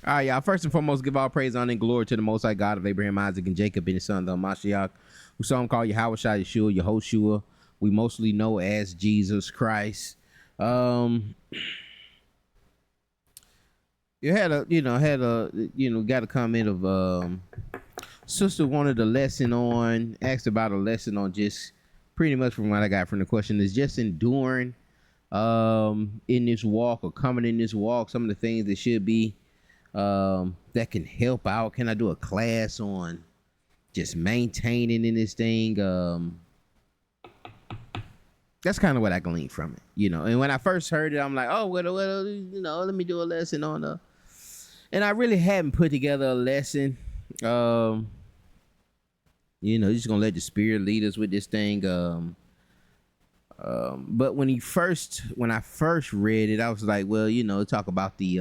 All right, y'all. First and foremost, give all praise, honor, and glory to the Most High God of Abraham, Isaac, and Jacob, and his son, the Mashiach, who some call Yahweh Shai Yeshua, Yehoshua. We mostly know as Jesus Christ. You had a, got a comment of sister wanted a lesson on, asked about a lesson on just pretty much from what I got from the question is just enduring in this walk or coming in this walk, some of the things that should be that can help out. Can I do a class on just maintaining in this thing? That's kind of what I gleaned from it, And when I first heard it, I'm like, oh, well, let me do a lesson on and I really hadn't put together a lesson. Just gonna let the Spirit lead us with this thing. But when I first read it, I was like, well, talk about the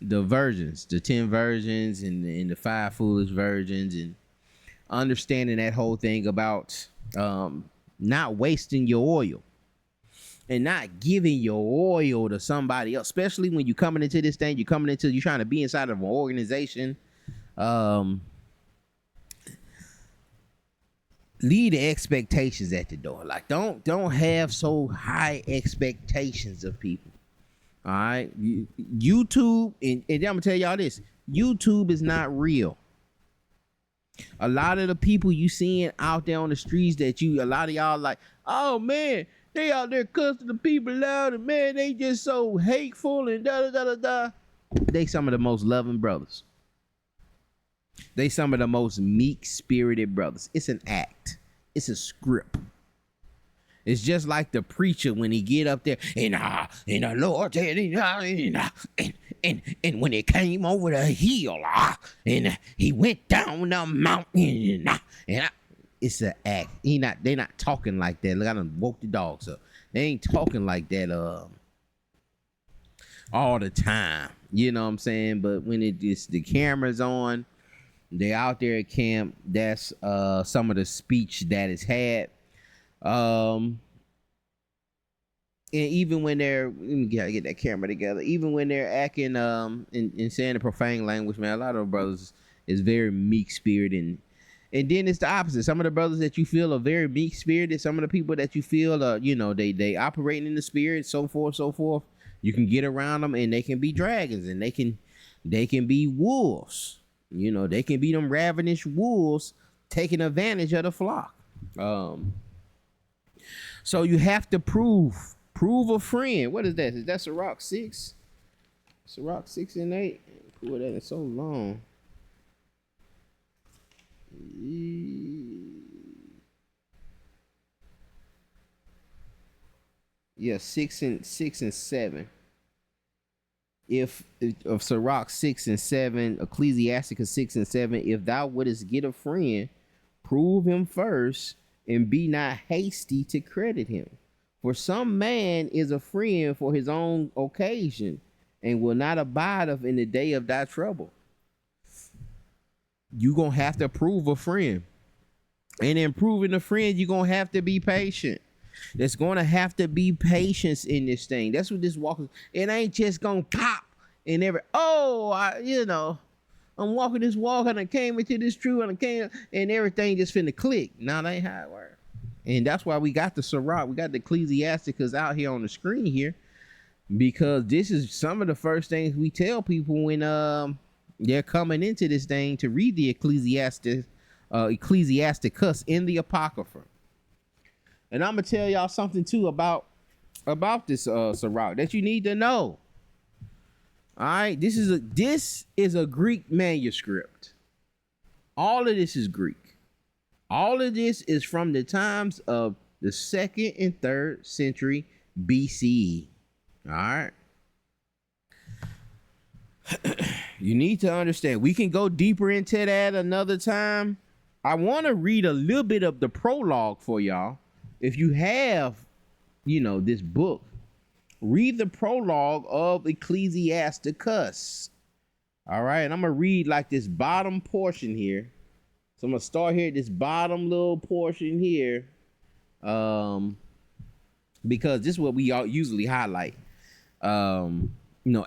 virgins, the 10 virgins and the 5 foolish virgins, and understanding that whole thing about not wasting your oil and not giving your oil to somebody else, especially when you're coming into this thing, you're trying to be inside of an organization. Leave the expectations at the door. Like, don't have so high expectations of people. All right, YouTube, and I'm gonna tell y'all this: YouTube is not real. A lot of the people you seeing out there on the streets a lot of y'all like, oh man, they out there cussing the people out, and man, they just so hateful and da da da da da. They some of the most loving brothers. They some of the most meek-spirited brothers. It's an act. It's a script. It's just like the preacher when he get up there and the Lord said, and when it came over the hill, and he went down the mountain, it's an act. They not talking like that. Look, I done woke the dogs up. They ain't talking like that all the time. You know what I'm saying? But when the camera's on, they out there at camp. That's some of the speech that is had. And even when they're, let me get that camera together. Even when they're acting and saying the profane language, man, a lot of the brothers is very meek spirited, and then it's the opposite. Some of the brothers that you feel are very meek spirited. Some of the people that you feel they operating in the spirit, so forth. You can get around them, and they can be dragons, and they can be wolves. They can be them ravenous wolves taking advantage of the flock. So you have to prove a friend. What is that? Is that Sirach 6? Sirach 6 and 8? Pull that in so long. Yeah, 6 and 7. If of Sirach 6 and 7, Ecclesiasticus 6 and 7, if thou wouldest get a friend, prove him first, and be not hasty to credit him. For some man is a friend for his own occasion, and will not abide of in the day of thy trouble. You gonna have to prove a friend, and in proving a friend, you gonna have to be patient. There's gonna have to be patience in this thing. That's what this walk is. It ain't just gonna pop and I'm walking this walk and I came into this truth and everything just finna click. No, that ain't how it works. And that's why we got the Sirach, we got the Ecclesiasticus out here on the screen here, because this is some of the first things we tell people when they're coming into this thing, to read the Ecclesiasticus in the Apocrypha. And I'm gonna tell y'all something too about this Sirach that you need to know. All right, this is a Greek manuscript. All of this is Greek. All of this is from the times of the 2nd and 3rd century BCE. All right. You need to understand. We can go deeper into that another time. I want to read a little bit of the prologue for y'all. If you have, this book, read the prologue of Ecclesiasticus. All right. And I'm going to read like this bottom portion here. So I'm going to start here at this bottom little portion here. Because this is what we all usually highlight.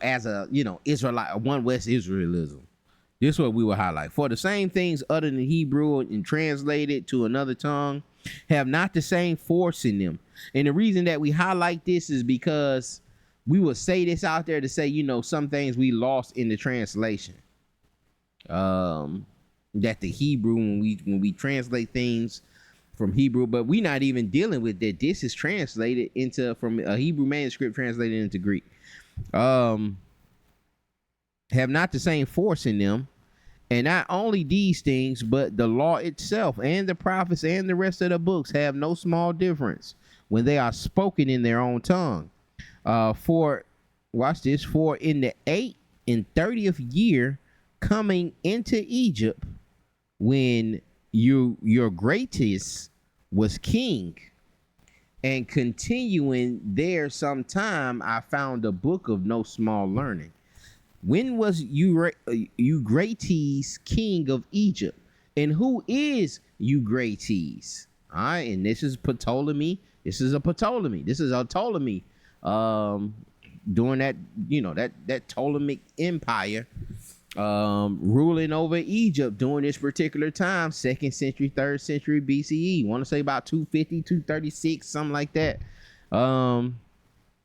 as a, Israelite, one West Israelism. This is what we will highlight. For the same things uttered in Hebrew and translated to another tongue have not the same force in them. And the reason that we highlight this is because we will say this out there to say, some things we lost in the translation. That the Hebrew, when we translate things from Hebrew, but we're not even dealing with that. This is translated from a Hebrew manuscript translated into Greek. Have not the same force in them. And not only these things, but the law itself and the prophets and the rest of the books have no small difference when they are spoken in their own tongue. Watch this, for in the 8th and 30th year coming into Egypt, when your greatest was king, and continuing there some time, I found a book of no small learning. When was Euphrates king of Egypt? And who is Euphrates? All right, and this is Ptolemy. This is a Ptolemy. During that, that Ptolemaic empire, ruling over Egypt during this particular time, 2nd century, 3rd century BCE. Want to say about 250, 236, something like that. And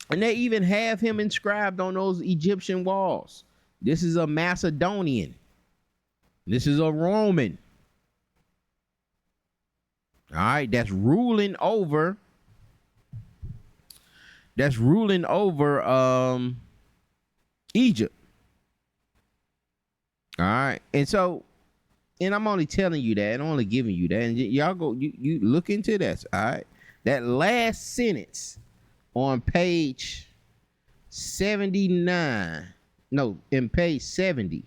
they even have him inscribed on those Egyptian walls. This is a Macedonian. This is a Roman. All right, that's ruling over Egypt. All right, and I'm only telling you that, and only giving you that, and y'all go, you look into that. All right, that last sentence on page 79, in page 70.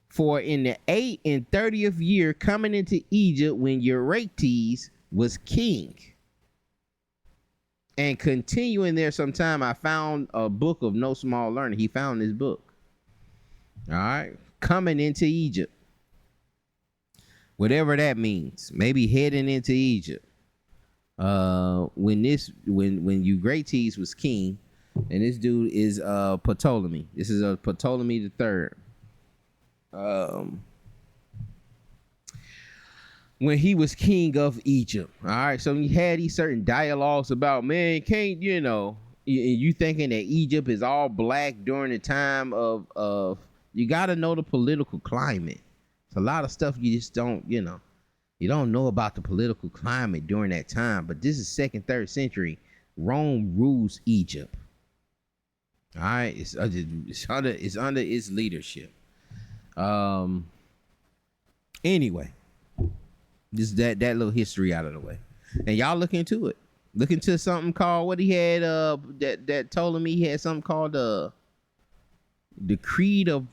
For in the 8th and 30th year coming into Egypt, when Euphrates was king, and continuing there sometime, I found a book of no small learning. He found this book. All right, coming into Egypt, whatever that means, maybe heading into Egypt. When Euphrates was king, and this dude is Ptolemy. This is a Ptolemy the third. When he was king of Egypt. All right, so you had these certain dialogues about, man, can't you thinking that Egypt is all black during the time of you got to know the political climate. It's a lot of stuff you just don't you don't know about the political climate during that time. But this is 2nd, 3rd century. Rome rules Egypt. All right, it's under its leadership. Anyway, just that little history out of the way, and y'all look into it. Look into something called what he had. That Ptolemy he had something called the Creed of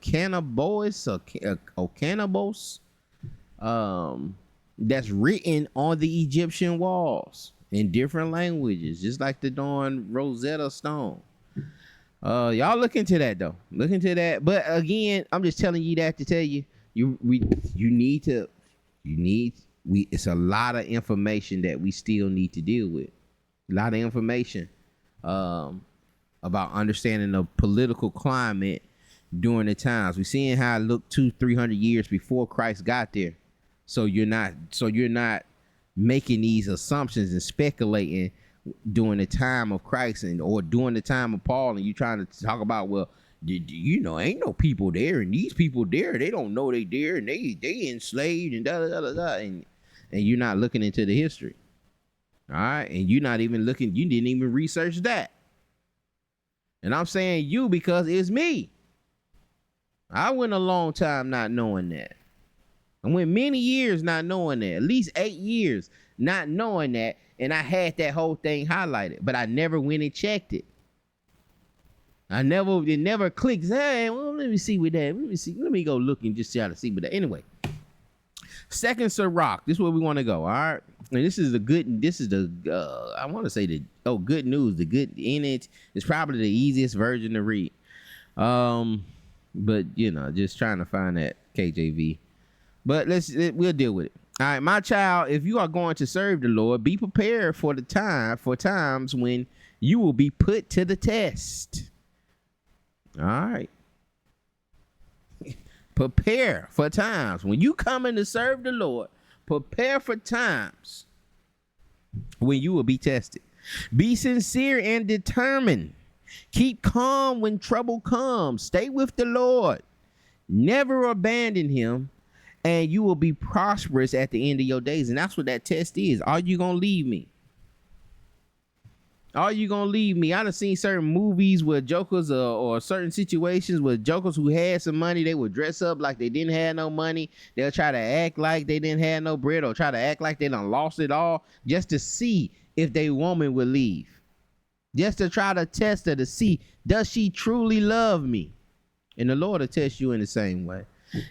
Cannabis or Cannabos. That's written on the Egyptian walls in different languages, just like the darn Rosetta Stone. Y'all look into that though. Look into that. But again, I'm just telling you that to tell you, it's a lot of information that we still need to deal with. A lot of information about understanding the political climate during the times. We're seeing how it looked 200-300 years before Christ got there. So you're not making these assumptions and speculating during the time of Christ or during the time of Paul, and you trying to talk about, well, ain't no people there, and these people there, they don't know they there, and they enslaved and and you're not looking into the history. All right, and you're not even looking. You didn't even research that. And I'm saying you because it's me. I went a long time not knowing that. I went many years not knowing that, at least 8 years not knowing that, and I had that whole thing highlighted, but I never went and checked it. It never clicked. Hey, well, let me see with that. Let me go look and just try to see with that. Anyway, second Sirach. This is where we want to go. All right, and I want to say good news. The good in it is probably the easiest version to read. But just trying to find that KJV. But we'll deal with it. All right, my child, if you are going to serve the Lord, be prepared for times when you will be put to the test. All right. Prepare for times. When you come in to serve the Lord, prepare for times when you will be tested. Be sincere and determined. Keep calm when trouble comes. Stay with the Lord. Never abandon him, and you will be prosperous at the end of your days. And that's what that test is. Are you going to leave me? Are you going to leave me? I done seen certain movies where jokers or certain situations where jokers who had some money, they would dress up like they didn't have no money. They'll try to act like they didn't have no bread or try to act like they done lost it all just to see if their woman would leave. Just to try to test her to see, does she truly love me? And the Lord will test you in the same way.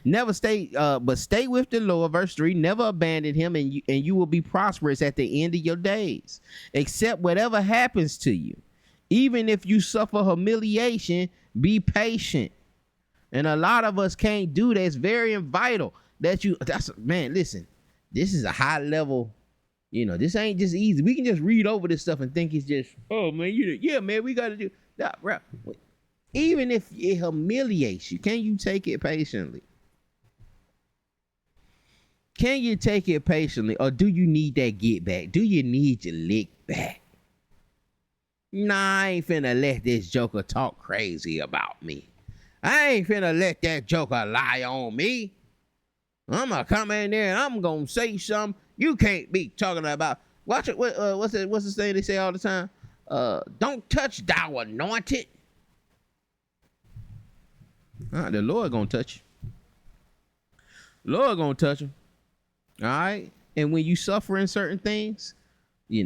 Never stay, but stay with the Lord. Verse 3, never abandon him, and you will be prosperous at the end of your days. Accept whatever happens to you. Even if you suffer humiliation, be patient. And a lot of us can't do that. It's very vital that man, listen, this is a high level, this ain't just easy. We can just read over this stuff and think it's just, oh man, yeah, man, we got to do that. Bro. Even if it humiliates you, can you take it patiently? Can you take it patiently, or do you need that get back? Do you need your lick back? Nah, I ain't finna let this joker talk crazy about me. I ain't finna let that joker lie on me. I'm gonna come in there and I'm gonna say something you can't be talking about. Watch it. What's the thing they say all the time? Don't touch thou anointed. The Lord gonna touch you. Lord gonna touch him. All right. And when you suffer in certain things, you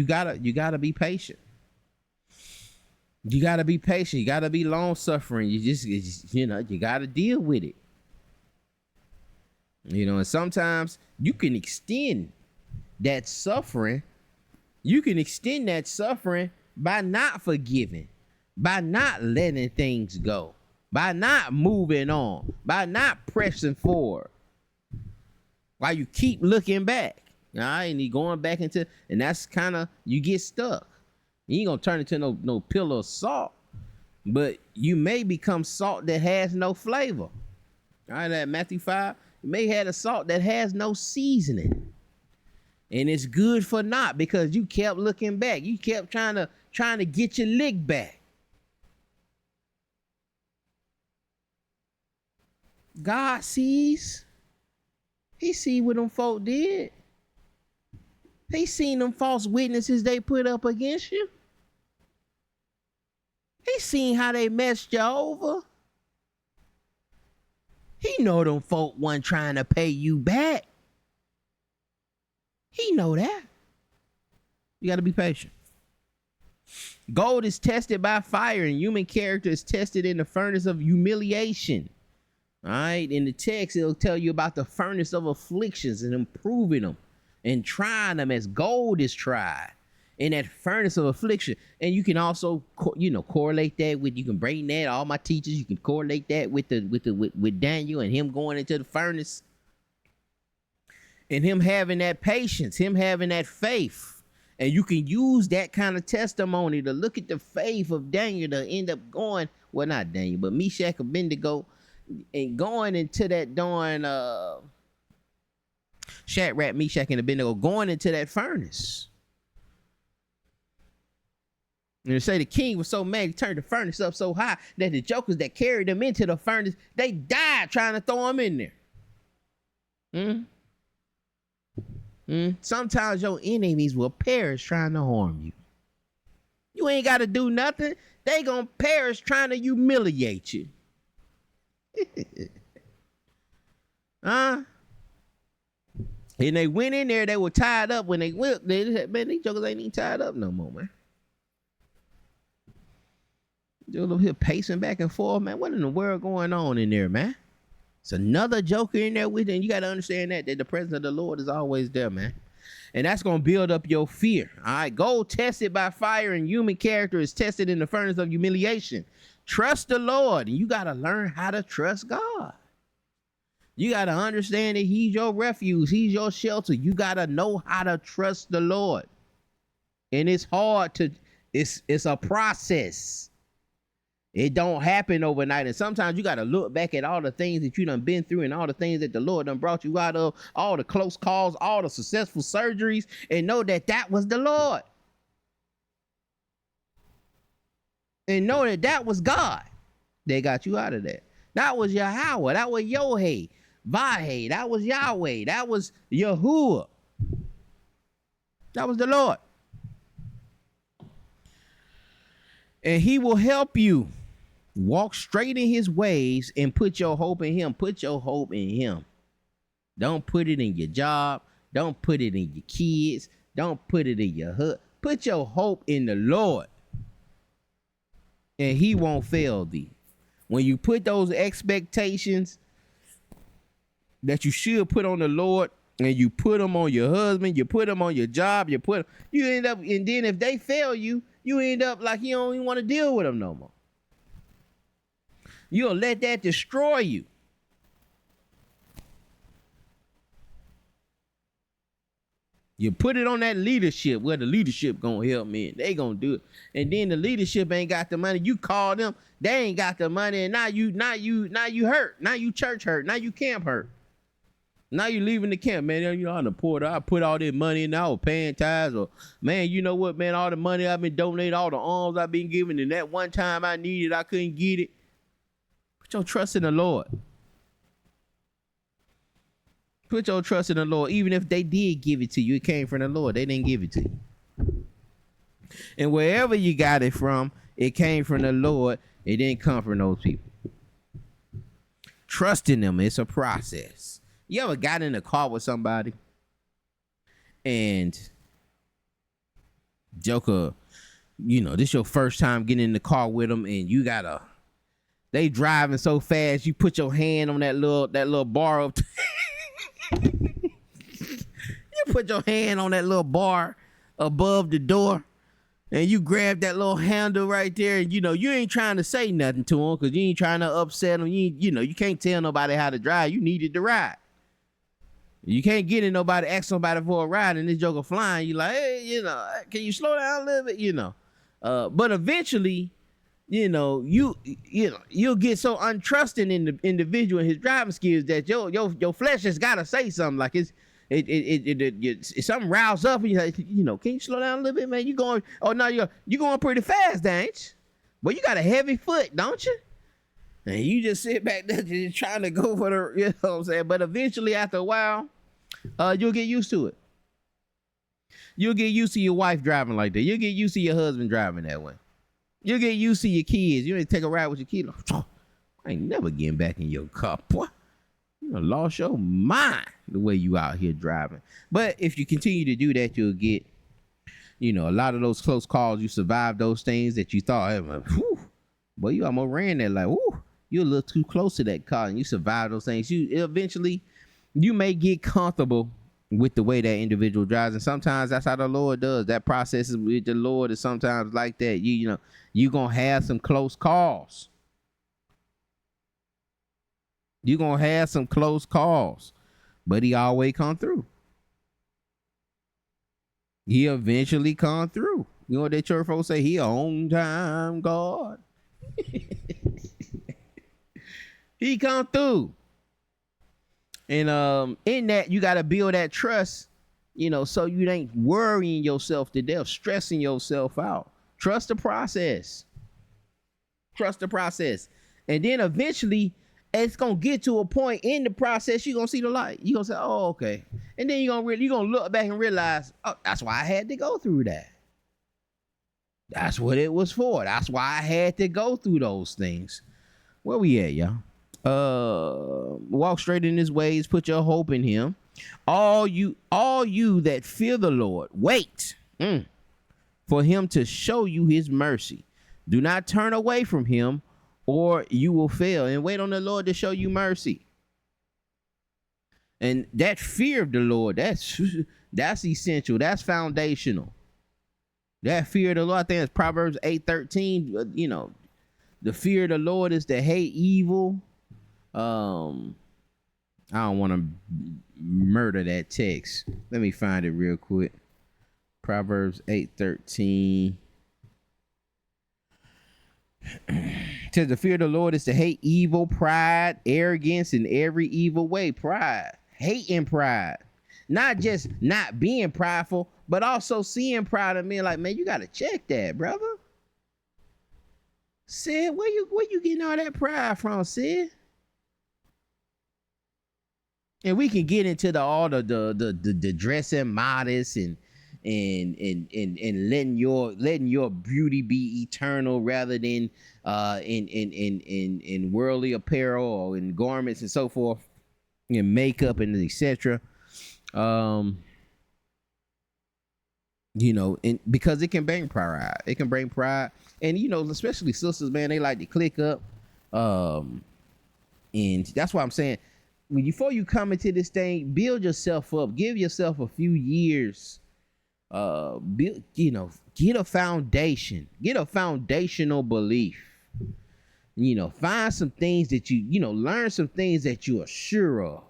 gotta be patient. You gotta be patient. You gotta be long suffering. You gotta deal with it. And sometimes you can extend that suffering. You can extend that suffering by not forgiving, by not letting things go, by not moving on, by not pressing forward. While you keep looking back, all right, and you going back into, and that's kind of, you get stuck. You ain't gonna turn into no pillar of salt, but you may become salt that has no flavor. All right, that Matthew 5, you may have a salt that has no seasoning, and it's good for naught because you kept looking back. You kept trying to get your lick back. God sees. He see what them folk did. He seen them false witnesses they put up against you. He seen how they messed you over. He know them folk wasn't trying to pay you back. He know that. You got to be patient. Gold is tested by fire, and human character is tested in the furnace of humiliation. All right, in the text, it'll tell you about the furnace of afflictions and improving them and trying them as gold is tried in that furnace of affliction. And you can also, correlate that with, you can bring that, all my teachers, you can correlate that with Daniel and him going into the furnace and him having that patience, him having that faith. And you can use that kind of testimony to look at the faith of Daniel to end up going, well, not Daniel, but Meshach, Abednego, and going into that darn Shadrach, Meshach, and Abednego, going into that furnace. And they say the king was so mad, he turned the furnace up so high that the jokers that carried them into the furnace, they died trying to throw them in there. Sometimes your enemies will perish trying to harm you. You ain't got to do nothing. They gonna perish trying to humiliate you. And they went in there, they were tied up. When they went, man, these jokers ain't even tied up no more, man. They're over here pacing back and forth, man. What in the world going on in there, man? It's another joker in there with it, and you got to understand that the presence of the Lord is always there, man. And that's going to build up your fear. All right, gold tested by fire, and human character is tested in the furnace of humiliation. Trust the Lord, and you got to learn how to trust God. You got to understand that he's your refuge. He's your shelter. You got to know how to trust the Lord. And it's hard to, it's a process. It don't happen overnight. And sometimes you got to look back at all the things that you done been through and all the things that the Lord done brought you out of, all the close calls, all the successful surgeries, and know that that was the Lord. And know that that was God that got you out of that. That was Yahweh. That was Yohei. Vahei. That was Yahweh. That was Yahuwah. That was the Lord. And he will help you walk straight in his ways and put your hope in him. Put your hope in him. Don't put it in your job. Don't put it in your kids. Don't put it in your hut. Put your hope in the Lord. And he won't fail thee. When you put those expectations that you should put on the Lord, and you put them on your husband, you put them on your job, you end up, and then if they fail you, you end up like you don't even want to deal with them no more. You'll let that destroy you. You put it on that leadership. Well, the leadership gonna help me. They gonna do it. And then the leadership ain't got the money. You call them, they ain't got the money, and now you hurt. Now you church hurt. Now you camp hurt. Now you leaving the camp, man. You know, I'm the porter. I put all this money in. I was paying tithes. Or, man, you know what, man? All the money I've been donating, all the alms I've been giving, and that one time I needed, I couldn't get it. Put your trust in the Lord. Put your trust in the Lord. Even if they did give it to you, it came from the Lord. They didn't give it to you. And wherever you got it from, it came from the Lord. It didn't come from those people. Trusting them, it's a process. You ever got in a car with somebody and Joker, you know, this your first time getting in the car with them, and you gotta, they driving so fast, you put your hand on that little bar up. You put your hand on that little bar above the door, and you grab that little handle right there, and you know you ain't trying to say nothing to them because you ain't trying to upset them. You know you can't tell nobody how to drive. You needed to ride. You can't get in nobody, ask somebody for a ride, and this joker flying. You like, hey, you know, can you slow down a little bit? You know, but eventually, you know, you'll get so untrusting in the individual and his driving skills that your flesh has got to say something like it's something roused up, and you're like, you know, can you slow down a little bit, man? You going? Oh no, you're going pretty fast, ain't you? Well, you got a heavy foot, don't you? And you just sit back there just trying to go for the, you know what I'm saying? But eventually, after a while, you'll get used to it. You'll get used to your wife driving like that. You'll get used to your husband driving that way. You'll get used to your kids. You ain't take a ride with your kids. I ain't never getting back in your car, boy. You done lost your mind the way you out here driving. But if you continue to do that, you'll get, you know, a lot of those close calls. You survive those things that you thought, hey, whew, boy, you almost ran that like, whoo, you're a little too close to that car, and you survive those things. You may get comfortable with the way that individual drives, and sometimes that's how the Lord does. That process is with the Lord is sometimes like that. You know, you're gonna have some close calls. You're gonna have some close calls, but he always come through. He eventually come through. You know what that church folks say? He on time God. He come through. And in that, you got to build that trust, you know, so you ain't worrying yourself to death, stressing yourself out. Trust the process. Trust the process. And then eventually, it's going to get to a point in the process, you're going to see the light. You're going to say, oh, okay. And then you're going to look back and realize, oh, that's why I had to go through that. That's what it was for. That's why I had to go through those things. Where we at, y'all? Walk straight in his ways, put your hope in him. All you that fear the Lord, wait for him to show you his mercy. Do not turn away from him, or you will fail. And wait on the Lord to show you mercy. And that fear of the Lord, that's essential. That's foundational. That fear of the Lord, I think it's Proverbs 8:13. You know, the fear of the Lord is to hate evil. I don't want to murder that text. Let me find it real quick. Proverbs 8:13. To the fear of the Lord is to hate evil, pride, arrogance, and every evil way. Pride, hating pride, not just not being prideful, but also seeing pride in men. Like, man, you gotta check that, brother. Sid, where you getting all that pride from, Sid? And we can get into all the dressing modest and letting your beauty be eternal rather than in worldly apparel or in garments and so forth, and makeup and etc. And because it can bring pride, and especially sisters, man, they like to click up, and that's why I'm saying, before you come into this thing, build yourself up, give yourself a few years, get a foundation, get a foundational belief, find some things that learn some things that you are sure of,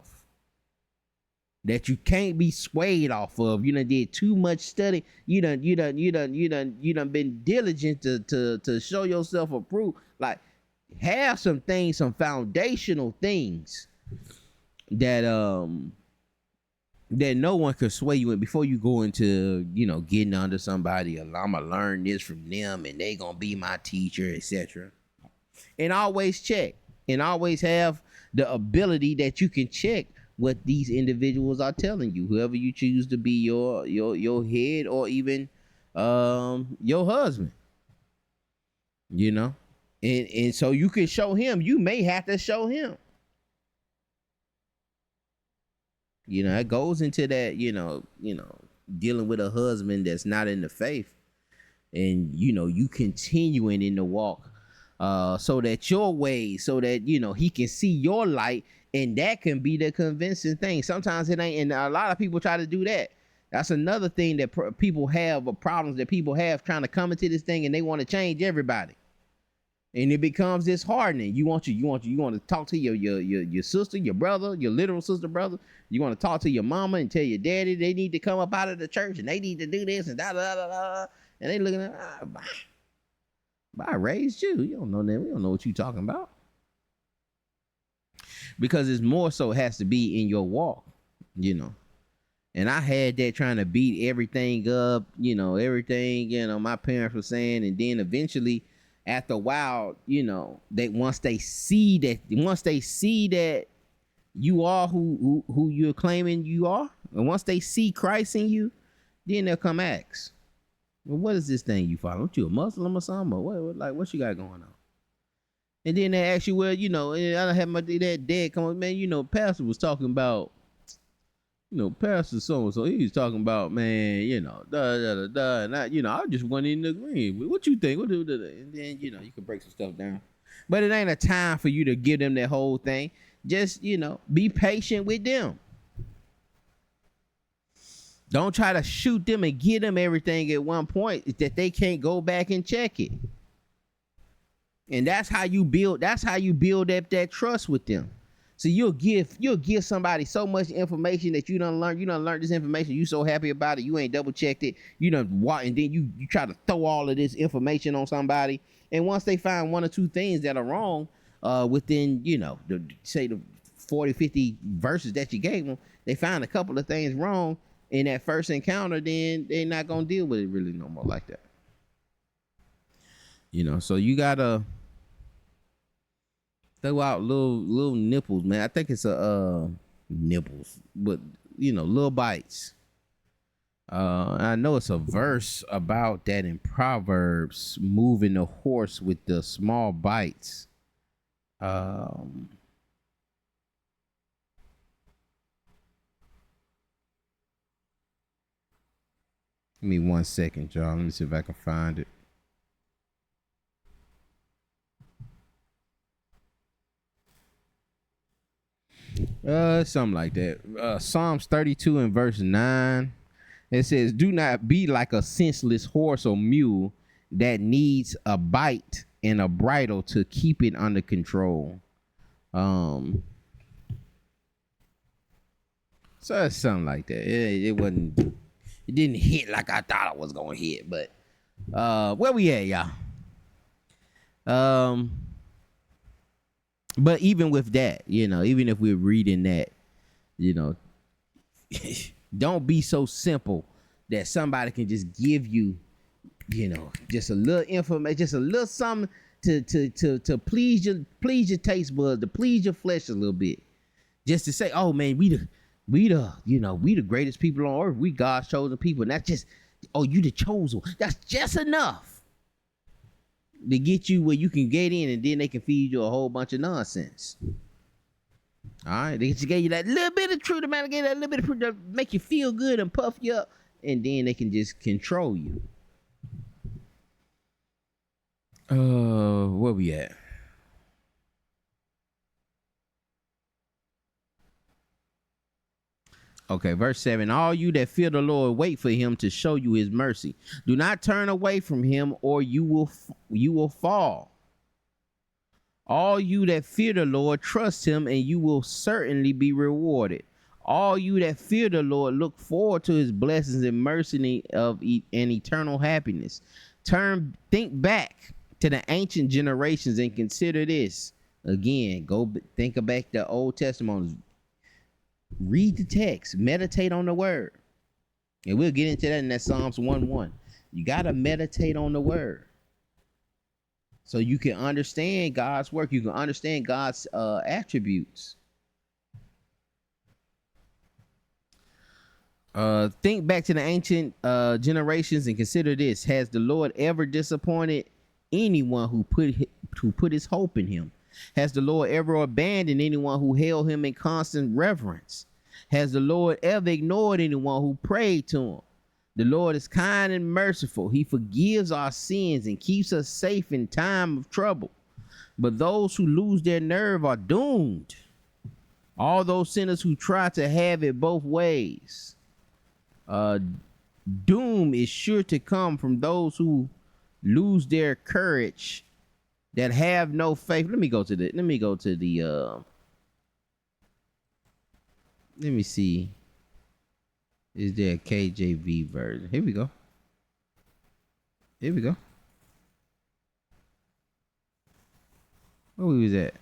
that you can't be swayed off of. You done did too much study. You done been diligent to show yourself approved. Like, have some things, some foundational things that no one could sway you in before you go into getting under somebody. I'm gonna learn this from them and they gonna be my teacher, etc. And always check, and always have the ability that you can check what these individuals are telling you, whoever you choose to be your head, or even your husband, and so you can show him. You may have to show him. It goes into that, dealing with a husband that's not in the faith, and you continuing in the walk, so that your ways, so that he can see your light, and that can be the convincing thing. Sometimes it ain't, and a lot of people try to do that. That's another thing that people have, or problems that people have, trying to come into this thing, and they want to change everybody. And it becomes disheartening. You want to talk to your sister, your brother, your literal sister, brother. You want to talk to your mama and tell your daddy they need to come up out of the church and they need to do this and da da da da. And they looking at, I raised you. You don't know that. We don't know what you talking about. Because it's more so has to be in your walk, And I had that, trying to beat everything up, everything, my parents were saying, and then eventually, after a while, once they see that you are who you're claiming you are, and once they see Christ in you, then they'll come ask, well, what is this thing you follow? Aren't you a Muslim or something? Or what you got going on? And then they ask you, well, I had my dad come up, man, pastor was talking about, pastor so-and-so, he was talking about, man, da da da da, and I just wasn't in agreement. What you think? And then, you can break some stuff down. But it ain't a time for you to give them that whole thing. Just, be patient with them. Don't try to shoot them and get them everything at one point that they can't go back and check it. And that's how you build up that trust with them. So you'll give somebody so much information that you done learn this information. You so happy about it, you ain't double checked it. And then you try to throw all of this information on somebody. And once they find one or two things that are wrong, within the 40, 50 verses that you gave them, they find a couple of things wrong in that first encounter, then they're not gonna deal with it really no more like that. So you gotta throw out little nipples, man. I think it's nipples, but little bites. I know it's a verse about that in Proverbs, moving the horse with the small bites. Give me 1 second, y'all. Let me see if I can find it. Something like that. Psalms 32 and verse 9. It says, do not be like a senseless horse or mule that needs a bite and a bridle to keep it under control. So it's something like that. It didn't hit like I thought it was gonna hit, but where we at, y'all? But even with that, even if we're reading that, you know, don't be so simple that somebody can just give you, just a little information, just a little something to please your taste buds, to please your flesh a little bit, just to say, oh man, we the greatest people on earth, we God's chosen people, and that's just, oh, you the chosen one. That's just enough to get you where you can get in, and then they can feed you a whole bunch of nonsense. All right, they just gave you that little bit of truth, man. Gave that little bit of truth to make you feel good and puff you up, and then they can just control you. Where we at? Okay, verse 7. All you that fear the Lord, wait for him to show you his mercy. Do not turn away from him, or you will fall. All you that fear the Lord, trust him, and you will certainly be rewarded. All you that fear the Lord, look forward to his blessings and mercy and eternal happiness. Think back to the ancient generations and consider this. Again, go think back the Old Testament. Read the text, meditate on the word. And we'll get into that in that Psalms 1:1. You got to meditate on the word, so you can understand God's work. You can understand God's attributes. Think back to the ancient generations and consider this. Has the Lord ever disappointed anyone who put his hope in him? Has the Lord ever abandoned anyone who held him in constant reverence? Has the Lord ever ignored anyone who prayed to him? The Lord is kind and merciful. He forgives our sins and keeps us safe in time of trouble. But those who lose their nerve are doomed. All those sinners who try to have it both ways. Doom is sure to come from those who lose their courage, that have no faith. Let me see. Is there a KJV version? Here we go. Where we was at?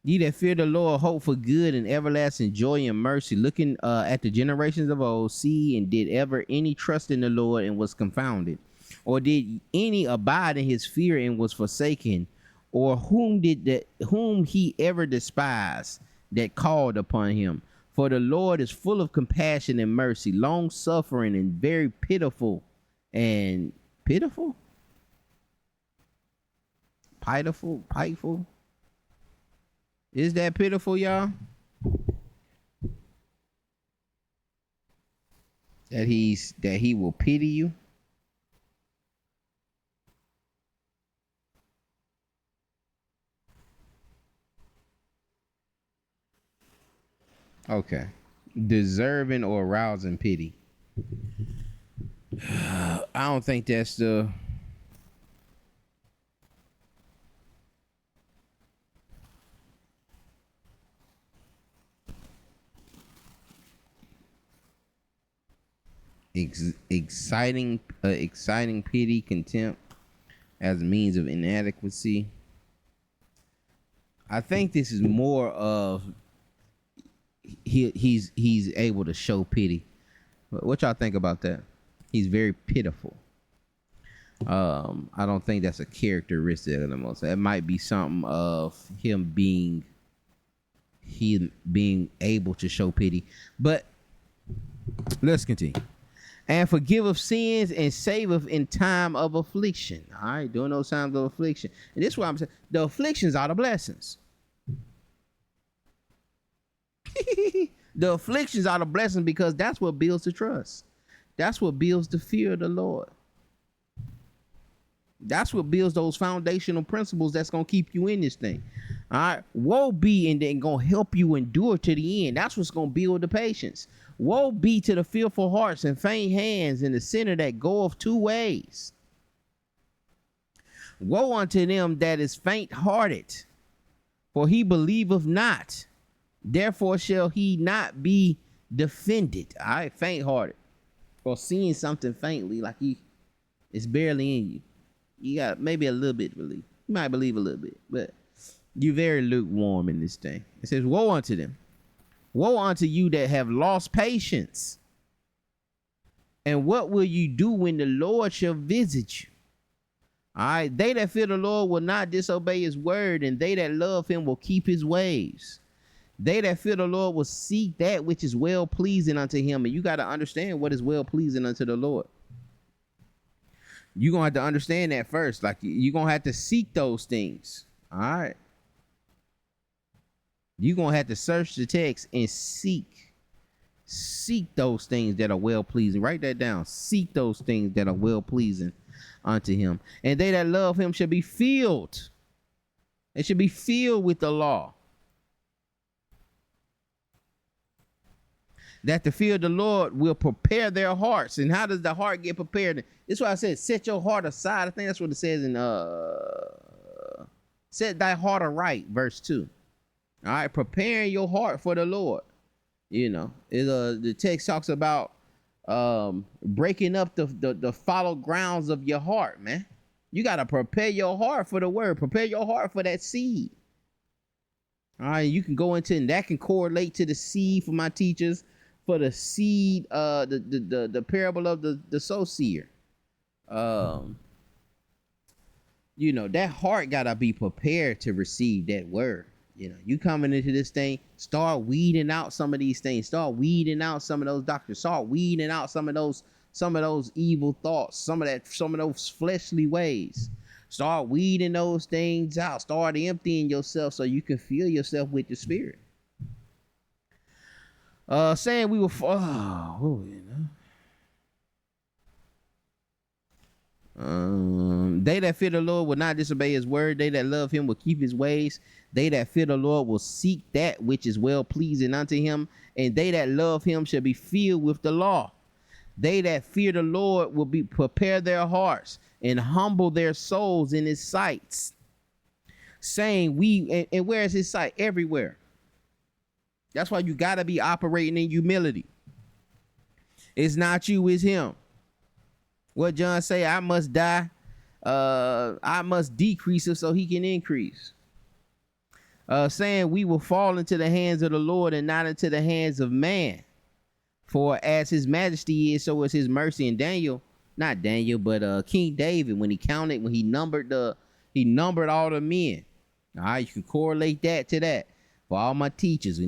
Ye that fear the Lord, hope for good and everlasting joy and mercy. Looking at the generations of old, see, and did ever any trust in the Lord and was confounded? Or did any abide in his fear and was forsaken? Or whom he ever despised that called upon him? For the Lord is full of compassion and mercy, long suffering and very pitiful. And pitiful? Piteful? Is that pitiful, y'all? That he will pity you? Okay. Deserving or arousing pity. I don't think that's the exciting pity, contempt as a means of inadequacy. I think this is more of he's able to show pity. What y'all think about that? He's very pitiful. I don't think that's a characteristic of the most. That might be something of him being able to show pity. But let's continue. And forgiveth sins and saveth in time of affliction. All right, during those times of affliction. And this is what I'm saying. The afflictions are the blessings. The afflictions are the blessings, because that's what builds the trust. That's what builds the fear of the Lord. That's what builds those foundational principles that's going to keep you in this thing. All right. Woe be, and then going to help you endure to the end. That's what's going to build the patience. Woe be to the fearful hearts and faint hands and the sinner that goeth two ways. Woe unto them that is faint hearted, for he believeth not. Therefore shall he not be defended. All right, faint hearted. Or seeing something faintly, like he It's barely in you. You got maybe a little bit to believe. You might believe a little bit, but you very lukewarm in this thing. It says, woe unto them. Woe unto you that have lost patience. And what will you do when the Lord shall visit you? All right. They that fear the Lord will not disobey his word, and they that love him will keep his ways. They that fear the Lord will seek that which is well pleasing unto him. And you got to understand what is well pleasing unto the Lord. You're going to have to understand that first. Like, you're going to have to seek those things. All right. You're going to have to search the text and seek those things that are well pleasing. Write that down. Seek those things that are well pleasing unto him. And they that love him shall be filled. They should be filled with the law. That the fear of the Lord will prepare their hearts. And how does the heart get prepared? That's why I said, set your heart aside. I think that's what it says in set thy heart aright, verse 2. All right, preparing your heart for the Lord. You know, the text talks about breaking up the fallow grounds of your heart, man. You got to prepare your heart for the word. Prepare your heart for that seed. All right, you can go into, and that can correlate to the seed for my teachers, for the seed, the parable of the sow seer. You know, that heart got to be prepared to receive that word. You know, you coming into this thing, start weeding out some of these things. Start weeding out some of those doctrines. Start weeding out some of those evil thoughts, some of those fleshly ways. Start weeding those things out. Start emptying yourself so you can fill yourself with the Spirit. Saying we will they that fear the Lord will not disobey his word. They that love him will keep his ways. They that fear the Lord will seek that which is well pleasing unto him. And they that love him shall be filled with the law. They that fear the Lord will prepare their hearts and humble their souls in his sights. Saying and where is his sight? Everywhere. That's why you got to be operating in humility. It's not you, it's him. What John say, I must die. I must decrease so he can increase. Saying we will fall into the hands of the Lord and not into the hands of man. For as his majesty is, so is his mercy. And King David, when he numbered all the men. All right, you can correlate that to that. For all my teachers,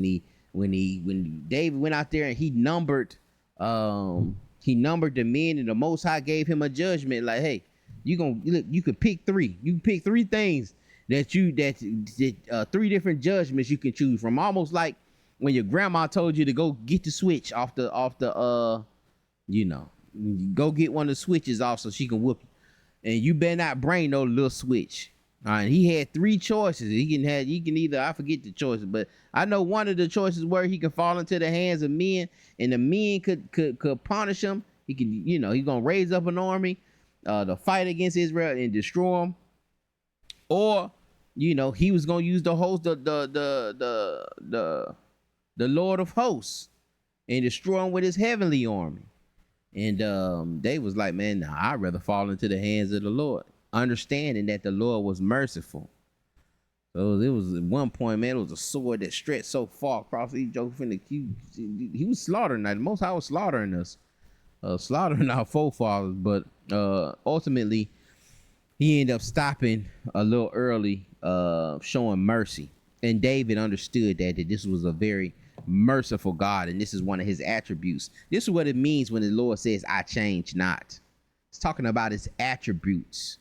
when David went out there and he numbered the men, and the Most High gave him a judgment like, hey, you could pick three. You can pick three things that three different judgments you can choose from. Almost like when your grandma told you to go get the switch off the go get one of the switches off so she can whoop you. And you better not bring no little switch. All right, he had three choices. He can either, I forget the choices, but I know one of the choices where he could fall into the hands of men, and the men could punish him. He can, he's gonna raise up an army to fight against Israel and destroy them. Or, he was gonna use the host, the Lord of hosts, and destroy him with his heavenly army. And they was like, man, nah, I'd rather fall into the hands of the Lord, understanding that the Lord was merciful. So it was at one point, man, it was a sword that stretched so far across each joke. He was slaughtering us. The Most High was slaughtering us, slaughtering our forefathers. But ultimately, he ended up stopping a little early, showing mercy. And David understood that this was a very merciful God, and this is one of his attributes. This is what it means when the Lord says, I change not. It's talking about his attributes.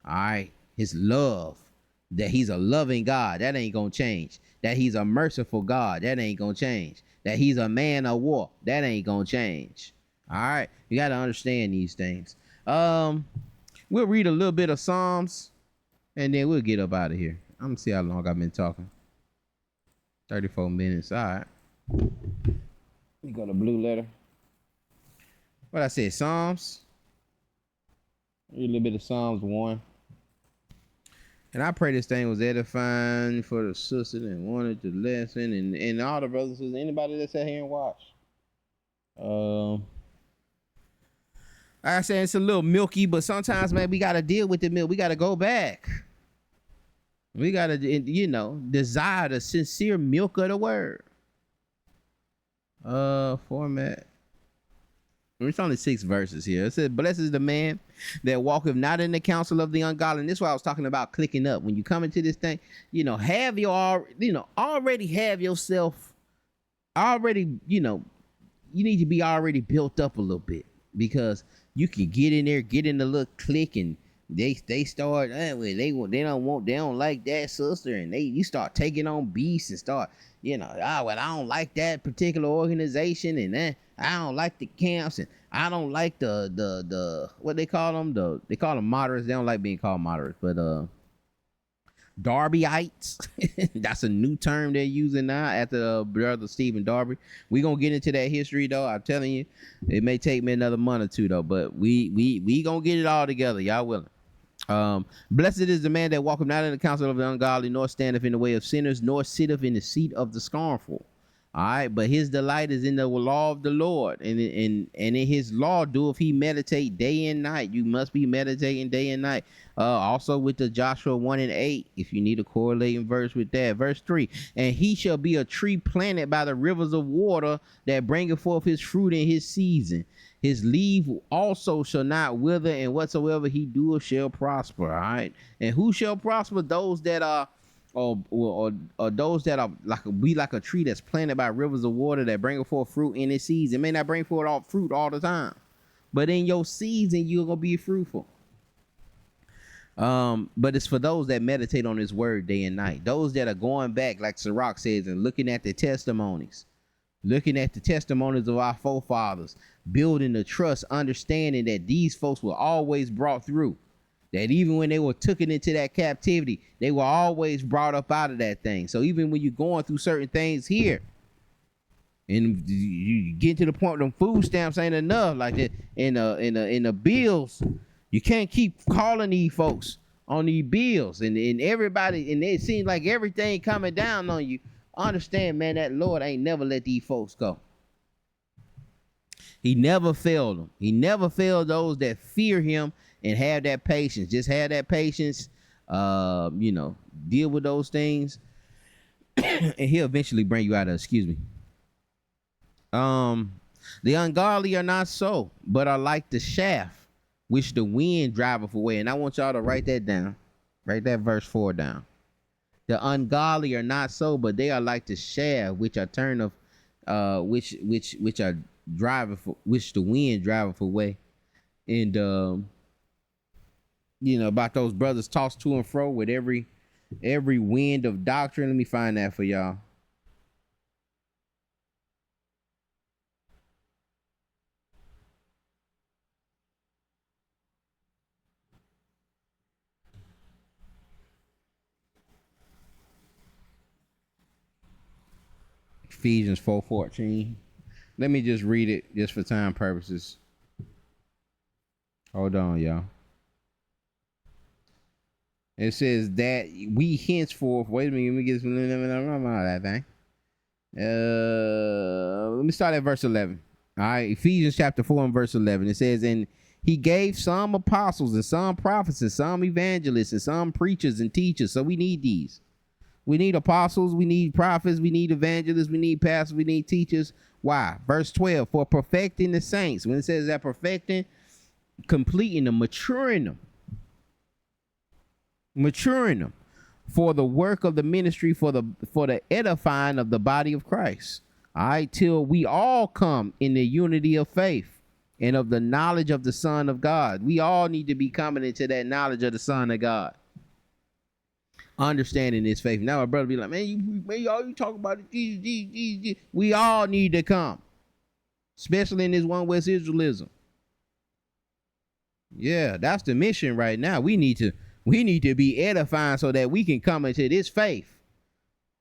All right, his love, that he's a loving God, that ain't gonna change. That he's a merciful God, that ain't gonna change. That he's a man of war, that ain't gonna change. All right, you got to understand these things. We'll read a little bit of Psalms, and then we'll get up out of here. I'm gonna see how long I've been talking. 34 minutes. All right. We got a blue letter. What I said, Psalms. Read a little bit of Psalms 1. And I pray this thing was edifying for the sister that wanted the lesson, and all the brothers and sisters, anybody that sat here and watched. I said it's a little milky, but sometimes, man, we got to deal with the milk. We got to go back. We got to, desire the sincere milk of the word. Format. It's only 6 verses here. It says, blessed is the man that walketh not in the counsel of the ungodly. And this is why I was talking about clicking up. When you come into this thing, have your, already have yourself already, you need to be already built up a little bit, because you can get in there, get in the little clique, and they start, they don't like that sister, and you start taking on beasts and start, I don't like that particular organization, and then I don't like the camps, and I don't like the what they call them, they call them moderates. They don't like being called moderates, but Darbyites. That's a new term they're using now after brother Stephen Darby. We gonna get into that history though. I'm telling you, it may take me another month or two though, but we gonna get it all together. Y'all willing? Blessed is the man that walketh not in the counsel of the ungodly, nor standeth in the way of sinners, nor sitteth in the seat of the scornful. All right, but his delight is in the law of the Lord, and in his law doeth he meditate day and night. You must be meditating day and night. Also with the Joshua 1:8, if you need a correlating verse with that. Verse 3, and he shall be a tree planted by the rivers of water, that bringeth forth his fruit in his season. His leaf also shall not wither, and whatsoever he doeth shall prosper. All right, and who shall prosper? Those that are or those that are like a tree that's planted by rivers of water, that bring forth fruit in its season. It may not bring forth all fruit all the time, but in your season you're gonna be fruitful. But it's for those that meditate on his word day and night. Those that are going back, like Sirach says, and looking at the testimonies of our forefathers, building the trust, understanding that these folks were always brought through. That even when they were taken into that captivity, they were always brought up out of that thing. So even when you're going through certain things here, and you get to the point them food stamps ain't enough, like that in the bills, you can't keep calling these folks on these bills, and everybody, and it seems like everything coming down on you. Understand, man, that Lord ain't never let these folks go. He never failed them. He never failed those that fear him and have that patience. Just have that patience, deal with those things, and he'll eventually bring you out of, the ungodly are not so, but are like the shaft which the wind driveth away. And I want y'all to write that down. Write that verse 4 down. The ungodly are not so, but they are like the shaft which are turned of, which are driving for, which the wind driveth away. And about those brothers tossed to and fro with every wind of doctrine. Let me find that for y'all. Ephesians 4:14. Let me just read it just for time purposes. Hold on, y'all. It says that we henceforth, wait a minute, let me get that thing. Let me start at verse 11. All right, Ephesians chapter 4 and verse 11. It says, and he gave some apostles and some prophets and some evangelists and some preachers and teachers. So we need these. We need apostles, we need prophets, we need evangelists, we need pastors, we need teachers. Why? Verse 12, for perfecting the saints. When it says that perfecting, completing them, maturing them for the work of the ministry, for the edifying of the body of Christ. All right, till we all come in the unity of faith and of the knowledge of the Son of God. We all need to be coming into that knowledge of the Son of God. Understanding this faith. Now my brother be like, man, you talk about it. We all need to come, especially in this one West Israelism. Yeah, that's the mission right now. We need to be edifying so that we can come into this faith.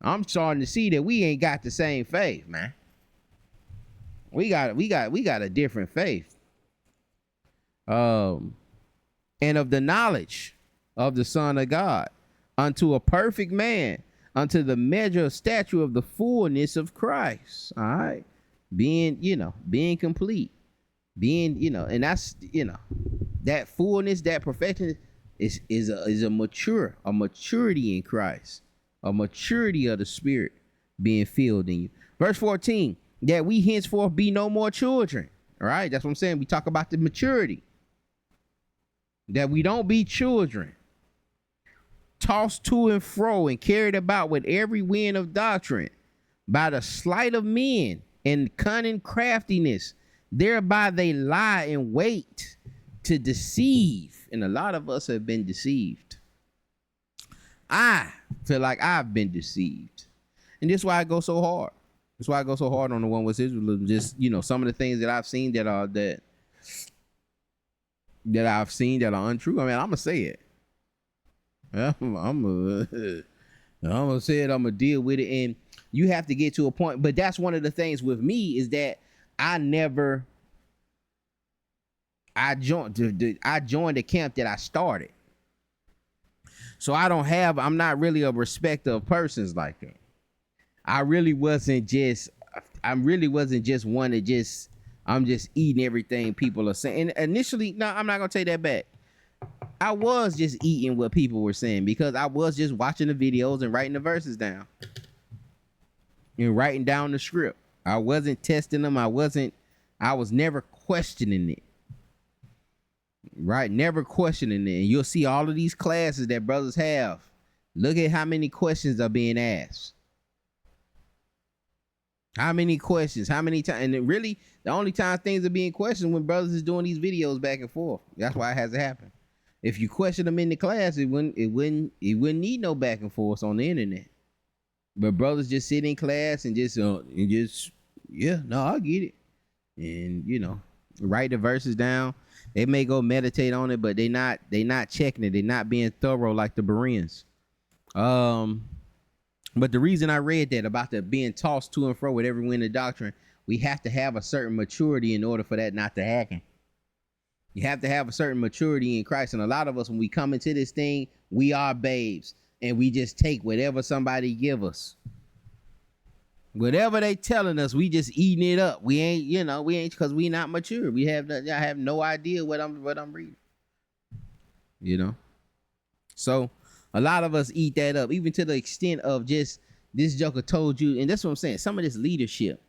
I'm starting to see that we ain't got the same faith, man. We got a different faith. And of the knowledge of the Son of God, unto a perfect man, unto the measure of stature of the fullness of Christ. All right. Being complete. Being, and that's, that fullness, that perfection is a maturity in Christ, a maturity of the Spirit being filled in you. Verse 14, that we henceforth be no more children. All right, that's what I'm saying. We talk about the maturity, that we don't be children, tossed to and fro and carried about with every wind of doctrine by the sleight of men and cunning craftiness. Thereby they lie in wait to deceive. And a lot of us have been deceived. I feel like I've been deceived. And this is why I go so hard. That's why I go so hard on the one with Israelism. Just, some of the things that I've seen that are that I've seen that are untrue. I mean, I'm gonna say it. I'm gonna say it. I'm gonna deal with it, and you have to get to a point. But that's one of the things with me is that I joined the camp that I started, so I'm not really a respecter of persons like that. I really wasn't just one that I'm just eating everything people are saying. And initially, no, I'm not gonna take that back. I was just eating what people were saying because I was just watching the videos and writing the verses down and writing down the script. I wasn't testing them. I was never questioning it. Right? Never questioning it. And you'll see all of these classes that brothers have. Look at how many questions are being asked. How many questions? How many times? And really, the only time things are being questioned when brothers is doing these videos back and forth. That's why it has to happen. If you question them in the class, it wouldn't need no back and forth on the internet. But brothers just sit in class and yeah, no, I get it. And write the verses down. They may go meditate on it, but they not checking it. They're not being thorough like the Bereans. But the reason I read that about the being tossed to and fro with every wind of doctrine, we have to have a certain maturity in order for that not to happen. You have to have a certain maturity in Christ. And a lot of us, when we come into this thing, we are babes and we just take whatever somebody give us. Whatever they telling us, we just eating it up. We ain't because we not mature. I have no idea what I'm reading. So a lot of us eat that up, even to the extent of just this joker told you, and that's what I'm saying. Some of this leadership.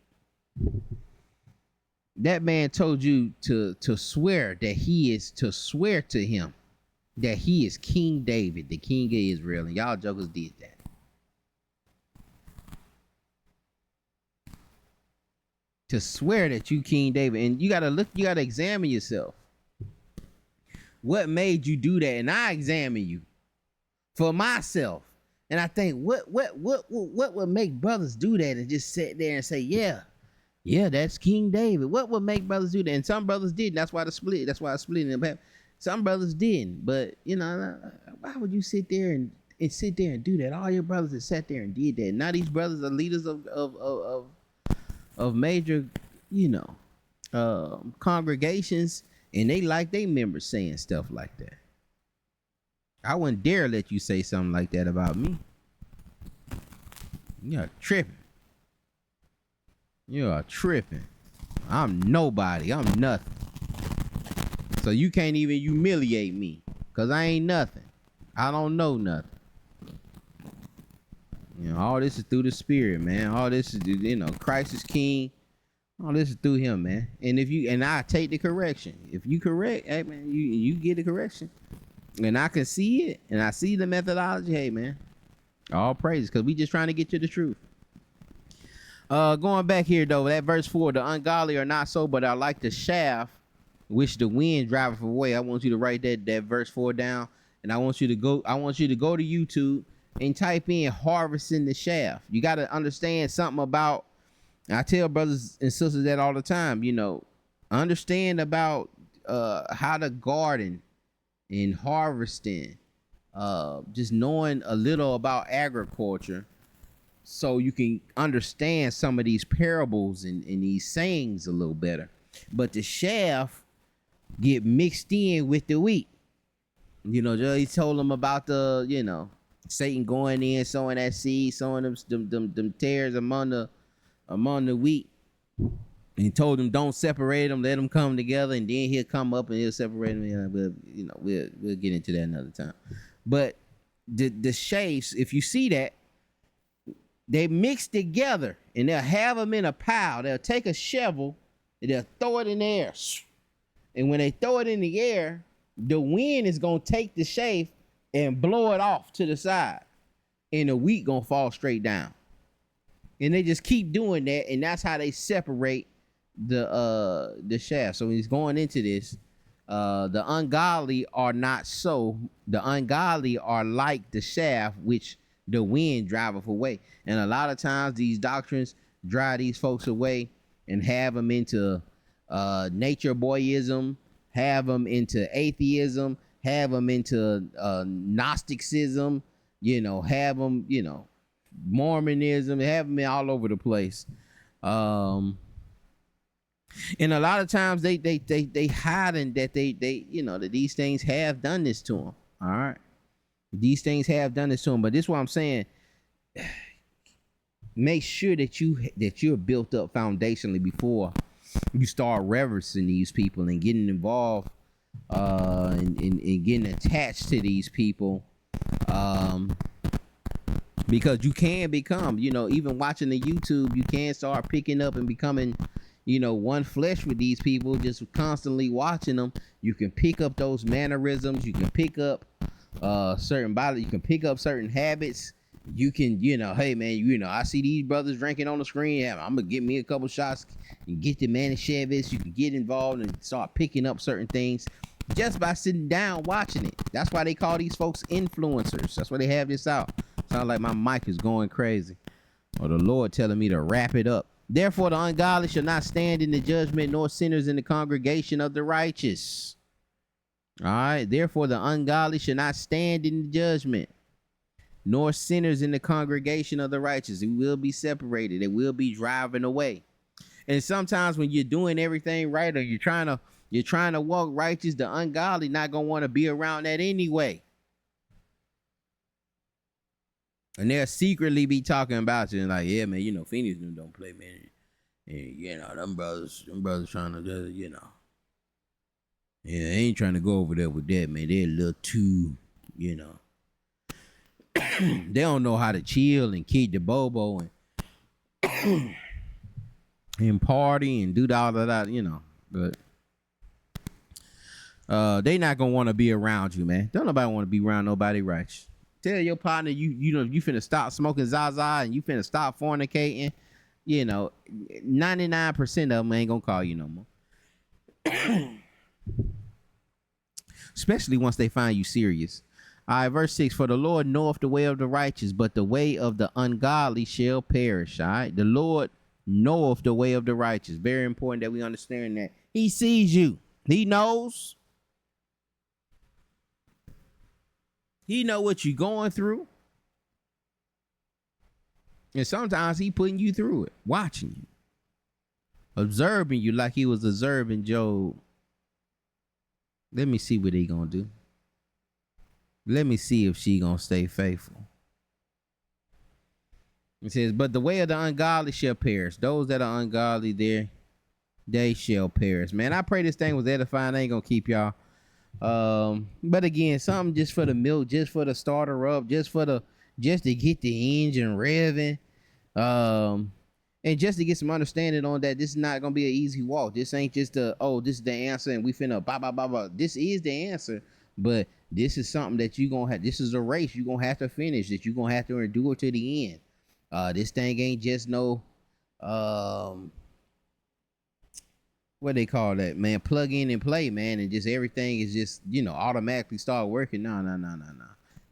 That man told you to swear that he is to swear to him that he is King David, the king of Israel, and y'all jokers did that. To swear that you King David, and you gotta examine yourself. What made you do that? And I examine you for myself, and I think what would make brothers do that and just sit there and say, yeah, that's King David. What would make brothers do that? And some brothers didn't. That's why I split in them. Some brothers didn't. But why would you sit there and do that? All your brothers that sat there and did that. Now these brothers are leaders of major, congregations, and they like their members saying stuff like that. I wouldn't dare let you say something like that about me. You're tripping. You're tripping. I'm nobody. I'm nothing. So you can't even humiliate me, because I ain't nothing. I don't know nothing. All this is through the Spirit, man. All this is, Christ is King. All this is through him, man. And I take the correction. If you correct, hey man, you get the correction. And I can see it, and I see the methodology. Hey man, all praises, because we just trying to get to the truth. Going back here though, that verse 4, the ungodly are not so, but are like the shaft which the wind driveth away. I want you to write that verse 4 down, and I want you to go to YouTube and type in harvesting the shaft. You got to understand something about, I tell brothers and sisters that all the time, understand about how to garden and harvesting, just knowing a little about agriculture, so you can understand some of these parables and these sayings a little better. But the shaft get mixed in with the wheat. He told them about the, Satan going in, sowing that seed, sowing them tares among the wheat. And told them don't separate them, let them come together, and then he'll come up and he'll separate them. We'll get into that another time. But the shapes, if you see that, they mix together and they'll have them in a pile. They'll take a shovel and they'll throw it in the air. And when they throw it in the air, the wind is gonna take the shape and blow it off to the side, and the wheat gonna fall straight down. And they just keep doing that, and that's how they separate the shaft. So when he's going into this, the ungodly are not so. The ungodly are like the shaft which the wind driveth away. And a lot of times these doctrines drive these folks away and have them into nature boyism, have them into atheism, have them into Gnosticism, have them, Mormonism, have them all over the place. And a lot of times they hiding that they that these things have done this to them. All right, these things have done this to them. But this is what I'm saying. Make sure that you're built up foundationally before you start reverencing these people and getting involved and getting attached to these people. Because you can become, even watching the YouTube, you can start picking up and becoming, one flesh with these people, just constantly watching them. You can pick up those mannerisms. You can pick up certain body. You can pick up certain habits. You can, hey man, I see these brothers drinking on the screen. Yeah, I'm gonna get me a couple shots and get the Manischewitz. You can get involved and start picking up certain things just by sitting down watching it. That's why they call these folks influencers. That's why they have this out. Sounds like my mic is going crazy, or the Lord telling me to wrap it up. Therefore, the ungodly shall not stand in the judgment, nor sinners in the congregation of the righteous. All right. Therefore, the ungodly shall not stand in the judgment, nor sinners in the congregation of the righteous. It will be separated. It will be driving away. And sometimes when you're doing everything right, or you're trying to walk righteous, the ungodly not gonna want to be around that anyway. And they'll secretly be talking about you and like, yeah, man, Phoenix don't play, man. And them brothers trying to, yeah, they ain't trying to go over there with that, man. They're a little too, they don't know how to chill and keep the bobo and party and do all of that, But they not gonna want to be around you, man. Don't nobody want to be around nobody righteous. Tell your partner you finna stop smoking Zaza and you finna stop fornicating. 99% of them ain't gonna call you no more. Especially once they find you serious. All right, verse 6, for the Lord knoweth the way of the righteous, but the way of the ungodly shall perish. All right, the Lord knoweth the way of the righteous. Very important that we understand that. He sees you. He knows. He know what you're going through. And sometimes he putting you through it, watching you, observing you like he was observing Job. Let me see what he gonna do. Let me see if she gonna stay faithful. It says, but the way of the ungodly shall perish. Those that are ungodly they shall perish. Man, I pray this thing was edifying. I ain't gonna keep y'all. But again, something just for the milk, just for the starter up, just to get the engine revving, and just to get some understanding on that this is not gonna be an easy walk. This ain't just this is the answer and we finna blah blah blah blah. This is the answer, but this is something that you gonna have. This is a race you gonna have to finish. That you gonna have to endure to the end. This thing ain't just no what they call that, man, plug in and play, man, and just everything is just automatically start working. No.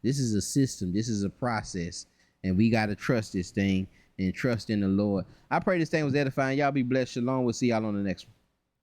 This is a system. This is a process, and we got to trust this thing and trust in the Lord. I pray this thing was edifying. Y'all be blessed. Shalom. We'll see y'all on the next one.